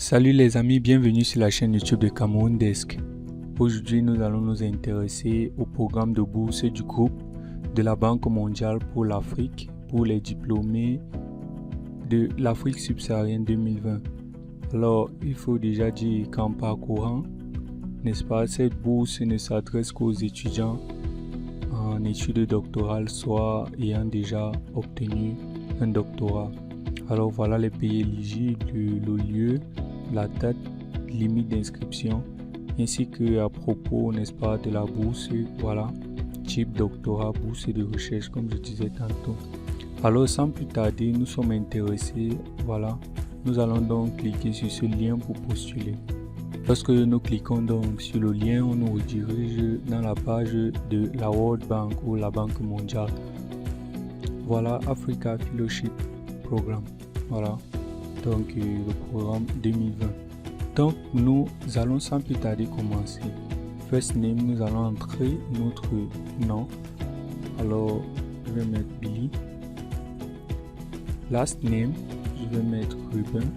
Salut les amis, bienvenue sur la chaîne YouTube de Cameroun Desk. Aujourd'hui, nous allons nous intéresser au programme de bourse du groupe de la Banque mondiale pour l'Afrique pour les diplômés de l'Afrique subsaharienne 2020. Alors, il faut déjà dire qu'en parcourant, n'est-ce pas, cette bourse ne s'adresse qu'aux étudiants en études doctorales, soit ayant déjà obtenu un doctorat. Alors voilà les pays éligibles, le lieu, la date limite d'inscription, ainsi que à propos, n'est-ce pas, de la bourse, voilà, type doctorat, bourse de recherche, comme je disais tantôt. Alors sans plus tarder, nous sommes intéressés, voilà, nous allons donc cliquer sur ce lien pour postuler. Lorsque nous cliquons donc sur le lien, on nous redirige dans la page de la World Bank ou la Banque mondiale. Voilà, Africa Fellowship Programme. Voilà, donc le programme 2020. Donc nous allons sans plus tarder commencer. First name, nous allons entrer notre nom. Alors je vais mettre Billy. Last name, je vais mettre Ruben.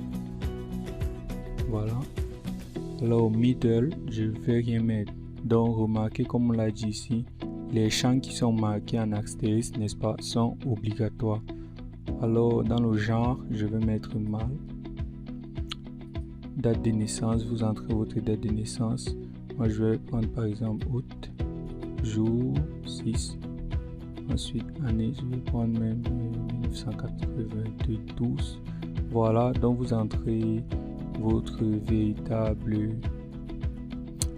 Voilà. Alors middle, je ne vais rien mettre. Donc remarquez, comme on l'a dit ici, les champs qui sont marqués en astérisque, n'est-ce pas, sont obligatoires. Alors dans le genre, je vais mettre mâle. Date de naissance, vous entrez votre date de naissance. Moi je vais prendre par exemple août, jour 6. Ensuite année, je vais prendre même 1992. Voilà, donc vous entrez votre véritable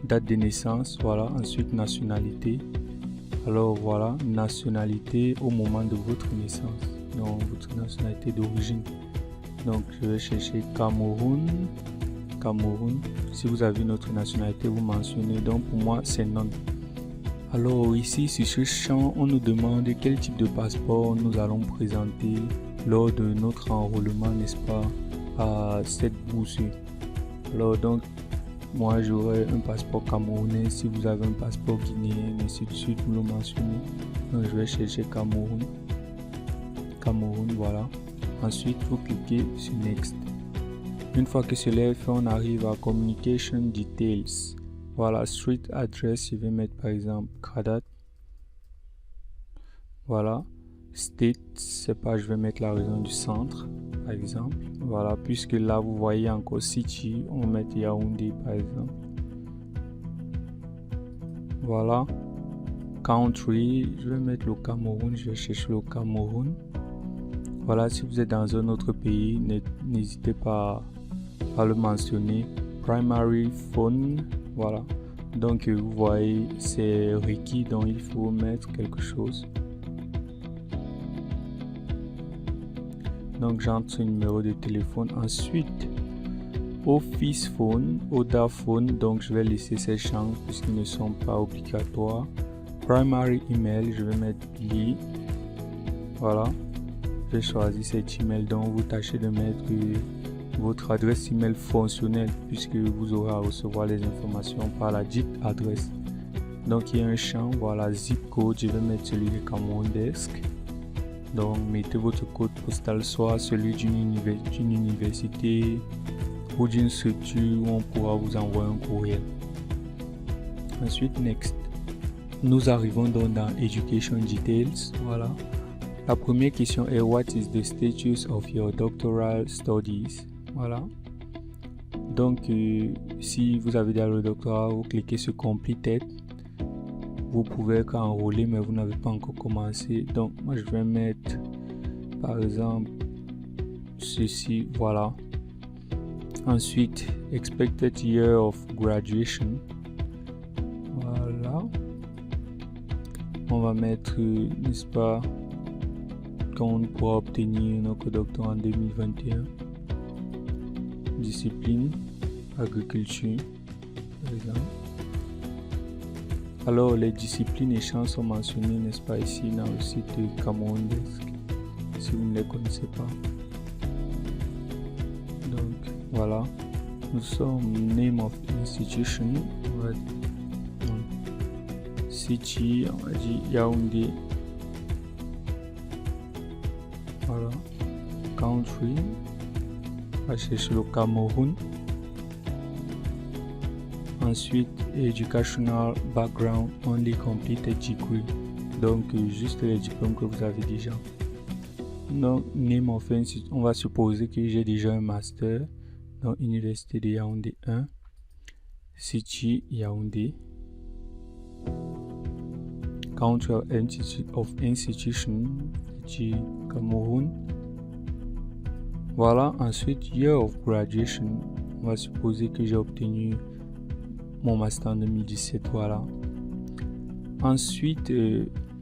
date de naissance. Voilà, ensuite nationalité. Alors voilà, nationalité au moment de votre naissance. Donc votre nationalité d'origine. Donc je vais chercher Cameroun. Si vous avez une autre nationalité, vous mentionnez. Donc pour moi c'est non. Alors ici sur ce champ, on nous demande quel type de passeport nous allons présenter lors de notre enrôlement, n'est-ce pas, à cette bourse. Alors donc moi j'aurai un passeport camerounais. Si vous avez un passeport guinéen, ainsi de suite, vous le mentionnez. Donc je vais chercher Cameroun, voilà. Ensuite vous cliquez sur Next. Une fois que cela est fait, on arrive à Communication Details. Voilà, Street Address, je vais mettre par exemple Kradat. Voilà, State, c'est pas, je vais mettre la région du centre par exemple. Voilà, puisque là vous voyez encore City, on va mettre Yaoundé par exemple. Voilà, Country, je vais mettre le Cameroun, je vais chercher le Cameroun. Voilà, si vous êtes dans un autre pays, n'hésitez pas à le mentionner. Primary phone, voilà. Donc vous voyez, c'est requis, donc il faut mettre quelque chose. Donc j'entre ce numéro de téléphone. Ensuite, Office phone, Oda phone, donc je vais laisser ces champs puisqu'ils ne sont pas obligatoires. Primary email, je vais mettre Billy. Voilà. Je vais choisir cet email, donc vous tâchez de mettre votre adresse email fonctionnelle puisque vous aurez à recevoir les informations par la dite adresse. Donc il y a un champ, voilà, zip code, je vais mettre celui de Cameroun Desk. Donc mettez votre code postal, soit celui d'une université ou d'une structure où on pourra vous envoyer un courriel. Ensuite Next. Nous arrivons donc dans Education Details, voilà. La première question est What is the status of your doctoral studies? Voilà. Donc, si vous avez déjà le doctorat, vous cliquez sur Completed. Vous pouvez enrôler, mais vous n'avez pas encore commencé. Donc, moi, je vais mettre, par exemple, ceci. Voilà. Ensuite, Expected year of graduation. Voilà. On va mettre, n'est-ce pas, quand on pourra obtenir notre doctorat en 2021. Discipline, agriculture, par exemple. Alors les disciplines et champs sont mentionnés, n'est-ce pas, ici dans le site de Cameroun Desk, si vous ne les connaissez pas. Donc voilà, nous sommes name of institution, on va dire City, on va dire Yaoundé. Voilà, country, on va chercher le Cameroun. Ensuite, Educational Background Only Completed Degree. Donc, juste les diplômes que vous avez déjà. Donc, name of institute, on va supposer que j'ai déjà un master dans l'Université de Yaoundé 1, City Yaoundé. Country of institution, City Cameroun. Voilà, ensuite, year of graduation, on va supposer que j'ai obtenu mon master en 2017, voilà. Ensuite,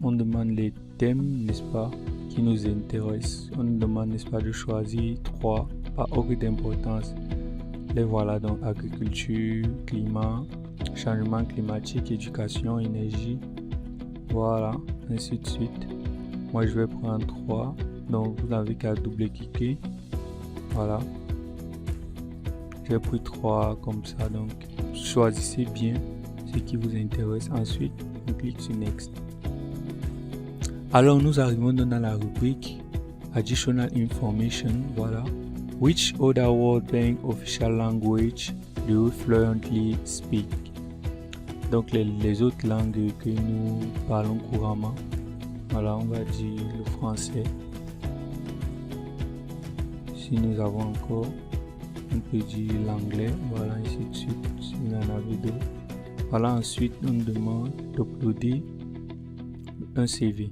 on demande les thèmes, n'est-ce pas, qui nous intéressent. On nous demande, n'est-ce pas, de choisir 3 par ordre d'importance. Les voilà, donc agriculture, climat, changement climatique, éducation, énergie. Voilà, ainsi de suite. Moi, je vais prendre 3. Donc, vous n'avez qu'à double-cliquer. Voilà. J'ai pris 3 comme ça. Donc, choisissez bien ce qui vous intéresse. Ensuite, on clique sur Next. Alors, nous arrivons dans la rubrique Additional Information. Voilà. Which other World Bank official language do you fluently speak? Donc, les autres langues que nous parlons couramment. Voilà, on va dire le français. Si nous avons encore, on peut dire l'anglais. Voilà, ainsi de suite, si vous en avez d'autres. Voilà, ensuite, on nous demande d'uploader un CV.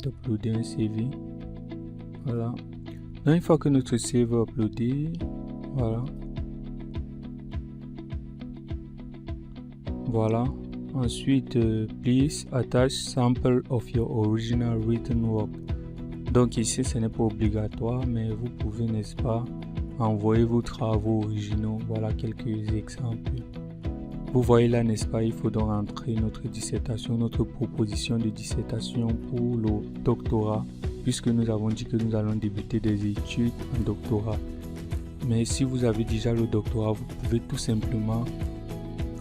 D'uploader un CV. Voilà. Donc, une fois que notre CV est uploadé, voilà. Voilà. Ensuite, please attach sample of your original written work. Donc ici, ce n'est pas obligatoire, mais vous pouvez, n'est-ce pas, envoyer vos travaux originaux. Voilà quelques exemples. Vous voyez là, n'est-ce pas, il faut donc entrer notre dissertation, notre proposition de dissertation pour le doctorat, puisque nous avons dit que nous allons débuter des études en doctorat. Mais si vous avez déjà le doctorat, vous pouvez tout simplement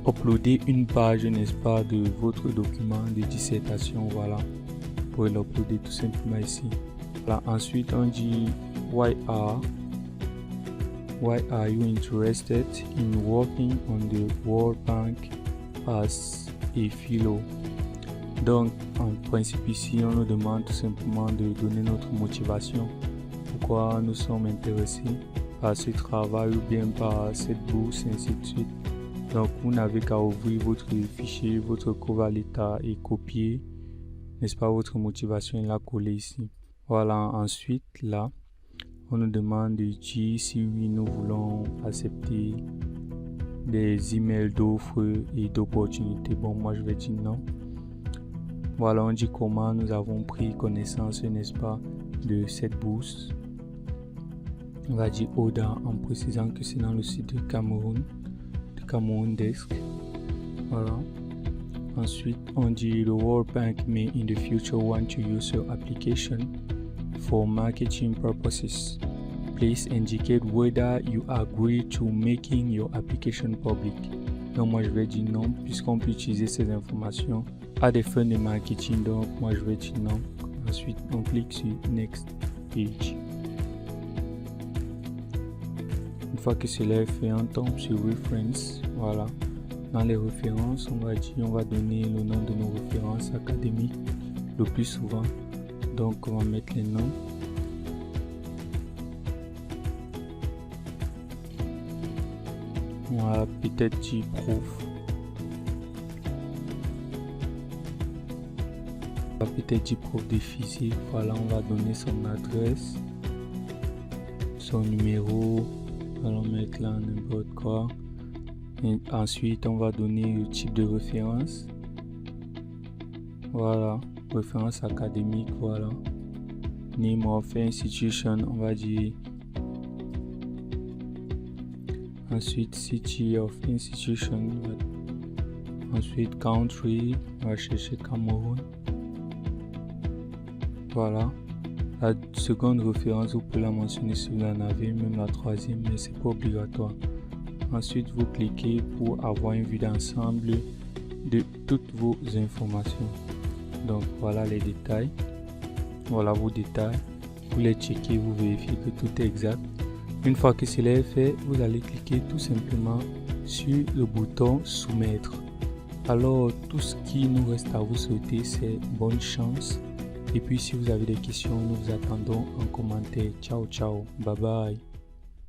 uploader une page, n'est-ce pas, de votre document de dissertation. Voilà, vous pouvez l'uploader tout simplement ici. Là, ensuite, on dit why are you interested in working on the World Bank as a fellow? Donc, en principe ici, on nous demande tout simplement de donner notre motivation. Pourquoi nous sommes intéressés par ce travail ou bien par cette bourse, ainsi de suite. Donc, vous n'avez qu'à ouvrir votre fichier, votre cover letter et copier, n'est-ce pas, votre motivation et la coller ici. Voilà, ensuite, là, on nous demande de dire si oui, nous voulons accepter des emails d'offres et d'opportunités. Bon, moi, je vais dire non. Voilà, on dit comment nous avons pris connaissance, n'est-ce pas, de cette bourse. On va dire ODA en précisant que c'est dans le site de Cameroun Desk. Voilà. Ensuite, on dit the World Bank may in the future want to use your application for marketing purposes. Please indicate whether you agree to making your application public. Donc moi je vais dire non, puisqu'on peut utiliser ces informations à des fins de marketing. Donc moi je vais dire non. Ensuite on clique sur Next Page. Une fois que cela est fait, on tombe sur Reference. Voilà. Dans les références, on va donner le nom de nos références académiques le plus souvent. Donc on va mettre les noms. On va peut-être dire prof. On va peut-être dire prof de physique. Voilà, on va donner son adresse, son numéro. Allons mettre là n'importe quoi. Et ensuite, on va donner le type de référence. Voilà, référence académique. Voilà. Name of institution, on va dire. Ensuite, city of institution. Ensuite, country, on va chercher Cameroun. Voilà. La seconde référence, vous pouvez la mentionner si vous en avez, même la troisième, mais c'est pas obligatoire. Ensuite, vous cliquez pour avoir une vue d'ensemble de toutes vos informations. Donc, voilà les détails. Voilà vos détails. Vous les checkez, vous vérifiez que tout est exact. Une fois que cela est fait, vous allez cliquer tout simplement sur le bouton soumettre. Alors tout ce qui nous reste à vous souhaiter, c'est bonne chance. Et puis si vous avez des questions, nous vous attendons en commentaire. Ciao ciao, bye bye.